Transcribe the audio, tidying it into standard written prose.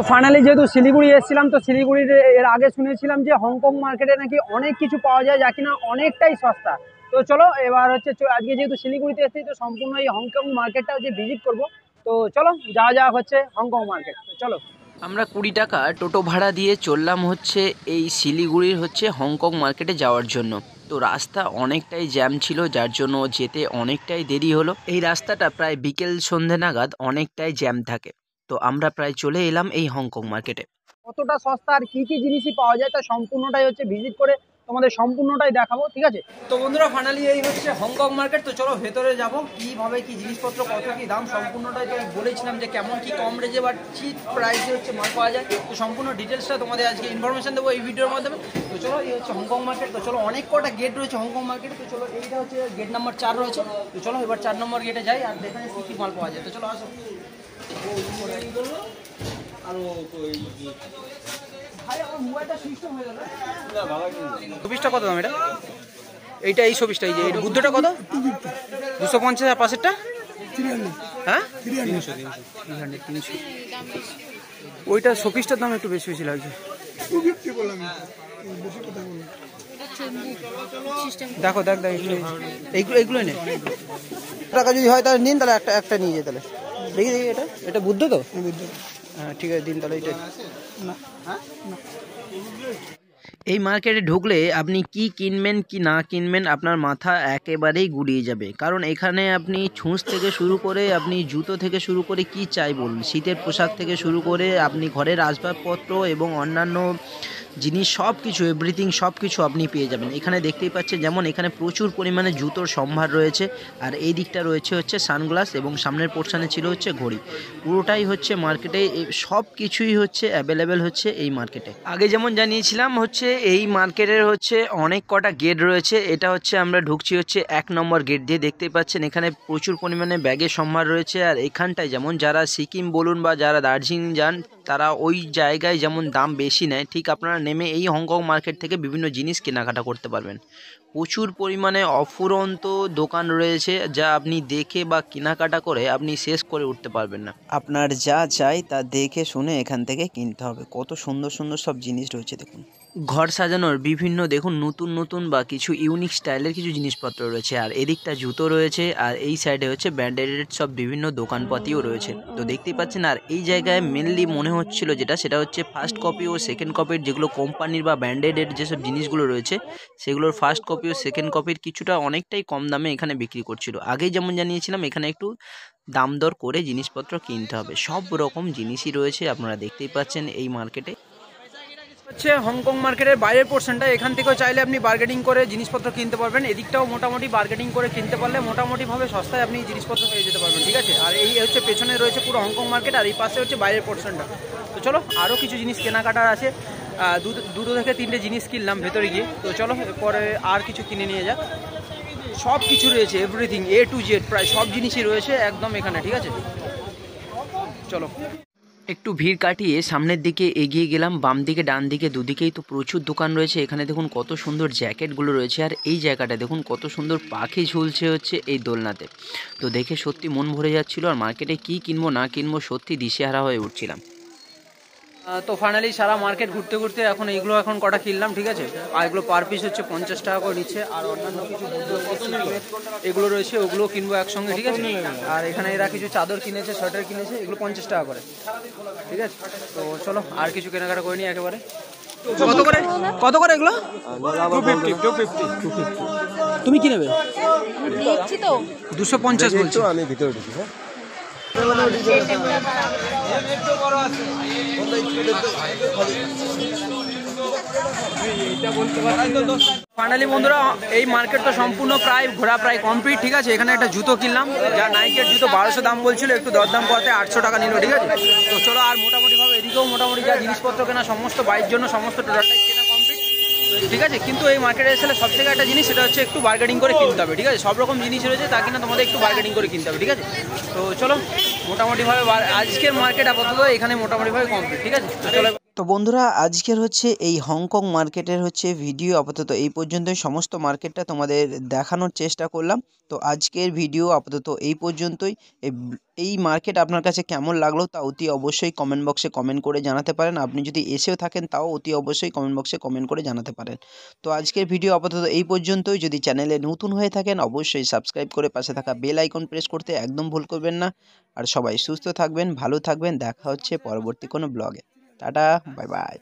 Finally যেহেতু শিলিগুড়ি এসেছিলাম, তো শিলিগুড়ির এর আগে শুনেছিলাম যে হংকং মার্কেটে নাকি অনেক কিছু পাওয়া যায় যা কিনা অনেকটাই সস্তা। তো চলো এবার হচ্ছে আজকে যেহেতু শিলিগুড়িতে এসেছি, তো সম্পূর্ণ এই হংকং মার্কেটটা হচ্ছে ভিজিট করবো। তো চলো যাওয়া যাক হচ্ছে হংকং মার্কেট। তো চলো আমরা 20 টাকা টোটো ভাড়া দিয়ে চললাম হচ্ছে এই শিলিগুড়ির হচ্ছে হংকং মার্কেটে যাওয়ার জন্য। তো রাস্তা অনেকটাই জ্যাম ছিল, যার জন্য যেতে অনেকটাই দেরি হলো। এই রাস্তাটা প্রায় বিকেল সন্ধে নাগাদ অনেকটাই জ্যাম থাকে। তো আমরা প্রায় চলে এলাম এই হংকং মার্কেটে। কতটা সস্তা আর কি কি জিনিসই পাওয়া যায় তা সম্পূর্ণটাই হচ্ছে ভিজিট করে তোমাদের সম্পূর্ণটাই দেখাবো, ঠিক আছে? তো বন্ধুরা ফাইনালি এই হচ্ছে হংকং মার্কেট। তো চলো ভেতরে যাবো, কিভাবে কি জিনিসপত্র কত কি দাম সম্পূর্ণটাই তো বলেছিলাম যে কেমন কি কম রেঞ্জে বা চিপ প্রাইসে হচ্ছে মাল পাওয়া যায়। তো সম্পূর্ণ ডিটেলসটা তোমাদের আজকে ইনফরমেশন দেবো এই ভিডিওর মাধ্যমে। তো চলো এই হচ্ছে হংকং মার্কেট। তো চলো অনেক কটা গেট রয়েছে হংকং মার্কেটে। তো চলো এইটা হচ্ছে গেট নাম্বার 4 রয়েছে। তো চলো এবার 4 নম্বর গেটে যাই আর দেখে কি কি মাল পাওয়া যায়। তো চলো আসো। শোপিসটা কত দাম এটা? এইটা এই শোপিসটা, এই যে এই বুদ্ধটা কত? 250 আর পাশেরটা? হ্যাঁ 300। ওইটা শোপিসটার দাম একটু বেশি বেশি লাগছে। দেখো দেখ দেখ এইগুলোই নেই। টাকা যদি হয় তাহলে নিন, তাহলে একটা একটা নিয়ে যেতে। তাহলে দেখি দেখি এটা বুদ্ধ তো? হ্যাঁ ঠিক আছে দিন তাহলে এইটা। না এই মার্কেটে ঢুকলে আপনি কি কিনবেন কি না কিনবেন আপনার মাথা একেবারেই গুলিয়ে যাবে। কারণ এখানে আপনি ছুঁচ থেকে শুরু করে আপনি জুতো থেকে শুরু করে কি চাই বলুন, শীতের পোশাক থেকে শুরু করে আপনি ঘরের আসবাবপত্র এবং অন্যান্য জিনিস সব কিছু এভরিথিং সব কিছু আপনি পেয়ে যাবেন এখানে। দেখতেই পাচ্ছেন যেমন এখানে প্রচুর পরিমাণে জুতোর সম্ভার রয়েছে। আর এই দিকটা রয়েছে হচ্ছে সানগ্লাস এবং সামনের পোর্শনে ছিল হচ্ছে ঘড়ি। পুরোটাই হচ্ছে মার্কেটে সব কিছুই হচ্ছে অ্যাভেলেবেল হচ্ছে এই মার্কেটে। আগে যেমন জানিয়েছিলাম হচ্ছে এই মার্কেটের হচ্ছে অনেক কটা গেট রয়েছে। এটা হচ্ছে আমরা ঢুকছি হচ্ছে 1 নম্বর গেট দিয়ে। দেখতেই পাচ্ছেন এখানে প্রচুর পরিমাণে ব্যাগের সম্ভার রয়েছে। আর এখানটায় যেমন যারা সিকিম বলুন বা যারা দার্জিলিং যান তারা ওই জায়গায় যেমন দাম বেশি নেয়, ঠিক আপনারা নেমে এই হংকং মার্কেট থেকে বিভিন্ন জিনিস কেনাকাটা করতে পারবেন। প্রচুর পরিমাণে অফুরন্ত দোকান রয়েছে যা আপনি দেখে বা কেনাকাটা করে আপনি শেষ করে উঠতে পারবেন না। আপনার যা চাই তা দেখে শুনে এখান থেকে কিনতে হবে। কত সুন্দর সুন্দর সব জিনিস রয়েছে দেখুন। ঘর সাজানোর বিভিন্ন দেখুন নতুন নতুন বা কিছু ইউনিক স্টাইলের কিছু জিনিসপত্র রয়েছে। আর এদিকটা জুতো রয়েছে আর এই সাইডে হচ্ছে ব্র্যান্ডেড সব বিভিন্ন দোকানপাতিও রয়েছে। তো দেখতেই পাচ্ছেন। আর এই জায়গায় মেনলি মনে হচ্ছিল সেটা হচ্ছে ফার্স্ট কপি ও সেকেন্ড কপির যেগুলো কোম্পানির বা ব্র্যান্ডেডের যেসব জিনিসগুলো রয়েছে সেগুলোর ফার্স্ট কপি ও সেকেন্ড কপির কিছুটা অনেকটাই কম দামে এখানে বিক্রি করছিল। আগেই যেমন জানিয়েছিলাম এখানে একটু দাম দর করে জিনিসপত্র কিনতে হবে। সব রকম জিনিসই রয়েছে আপনারা দেখতেই পাচ্ছেন এই মার্কেটে। হচ্ছে হংকং মার্কেটের বাইরের পোর্শনটা, এখান থেকেও চাইলে আপনি বার্গেনিং করে জিনিসপত্র কিনতে পারবেন। এদিকটাও মোটামুটি বার্গেনিং করে কিনতে পারলে মোটামুটিভাবে সস্তায় আপনি জিনিসপত্র পেয়ে যেতে পারবেন, ঠিক আছে? আর এই হচ্ছে পেছনে রয়েছে পুরো হংকং মার্কেট আর এই পাশে হচ্ছে বাইরের পোর্শনটা। তো চলো আরও কিছু জিনিস কেনাকাটার আছে। দুটো থেকে 3টে জিনিস কিনলাম ভেতরে গিয়ে। তো চলো পরে আর কিছু কিনে নিয়ে যাক। সব কিছু রয়েছে এভরিথিং A to Z, প্রায় সব জিনিসই রয়েছে একদম এখানে, ঠিক আছে? চলো একটু ভিড় কাটিয়ে সামনের দিকে এগিয়ে গেলাম। বাম দিকে ডান দিকে দুদিকেই তো প্রচুর দোকান রয়েছে। এখানে দেখুন কত সুন্দর জ্যাকেটগুলো রয়েছে। আর এই জায়গাটা দেখুন কত সুন্দর পাখি ঝুলছে হচ্ছে এই দোলনাতে। তো দেখে সত্যি মন ভরে যাচ্ছিল। আর মার্কেটে কি কিনবো না কিনবো সত্যি দিশেহারা হয়ে উঠছিলাম। তো ফাইনালি সারা মার্কেট ঘুরতে ঘুরতে এখন এইগুলো কটা কিনলাম, ঠিক আছে? আর এগুলো পার পিস হচ্ছে 50 টাকা করে নিচ্ছে। আর অন্যান্য কিছু এগুলো রয়েছে ওগুলো কিনবো একসঙ্গে, ঠিক আছে? আর এখানে এরা কিছু চাদর কিনেছে, সোয়েটার কিনেছে, এগুলো 50 টাকা করে, ঠিক আছে? তো চলো আর কিছু কেনাকাটা করে নিই একেবারে। কত করে এগুলো? 250। তুমি কি নেবে? 250 বলছি আমি ভিতরে ঢুকি। ফাইনালি বন্ধুরা এই মার্কেট তো সম্পূর্ণ প্রায় ঘোরা প্রায় কমপ্লিট, ঠিক আছে? এখানে একটা জুতো কিনলাম, যা নাইকের জুতো 1200 দাম বলছিল, একটু দরদাম করতে 800 টাকা নিল, ঠিক আছে? তো চলো আর মোটামুটিভাবে এদিকেও মোটামুটি যা জিনিসপত্র কেনা সমস্ত বাইরের জন্য সমস্ত টোটালটাই কেনা কমপ্লিট, ঠিক আছে? কিন্তু এই মার্কেটে এসে সব থেকে একটা জিনিস সেটা হচ্ছে একটু বার্গেনিং করে কিনতে হবে, ঠিক আছে? সব রকম জিনিস রয়েছে তা কিনা তোমাদের একটু বার্গেনিং করে কিনতে হবে, ঠিক আছে? তো চলো মোটামুটিভাবে আজকের মার্কেট আপাতত এখানে মোটামুটিভাবে কমপ্লিট, ঠিক আছে? তো চলো তো বন্ধুরা আজকের হচ্ছে এই হংকং মার্কেটের হচ্ছে ভিডিও আপাতত এই পর্যন্তই। সমস্ত মার্কেটটা তোমাদের দেখানোর চেষ্টা করলাম। তো আজকের ভিডিও আপাতত এই পর্যন্তই। এই মার্কেট আপনার কাছে কেমন লাগলো তা অতি অবশ্যই কমেন্ট বক্সে কমেন্ট করে জানাতে পারেন। আপনি যদি এসেও থাকেন তাও অতি অবশ্যই কমেন্ট বক্সে কমেন্ট করে জানাতে পারেন। তো আজকের ভিডিও আপাতত এই পর্যন্তই। যদি চ্যানেলে নতুন হয়ে থাকেন অবশ্যই সাবস্ক্রাইব করে পাশে থাকা বেল আইকন প্রেস করতে একদম ভুল করবেন না। আর সবাই সুস্থ থাকবেন, ভালো থাকবেন। দেখা হচ্ছে পরবর্তী কোনো ব্লগে। Tata, bye bye.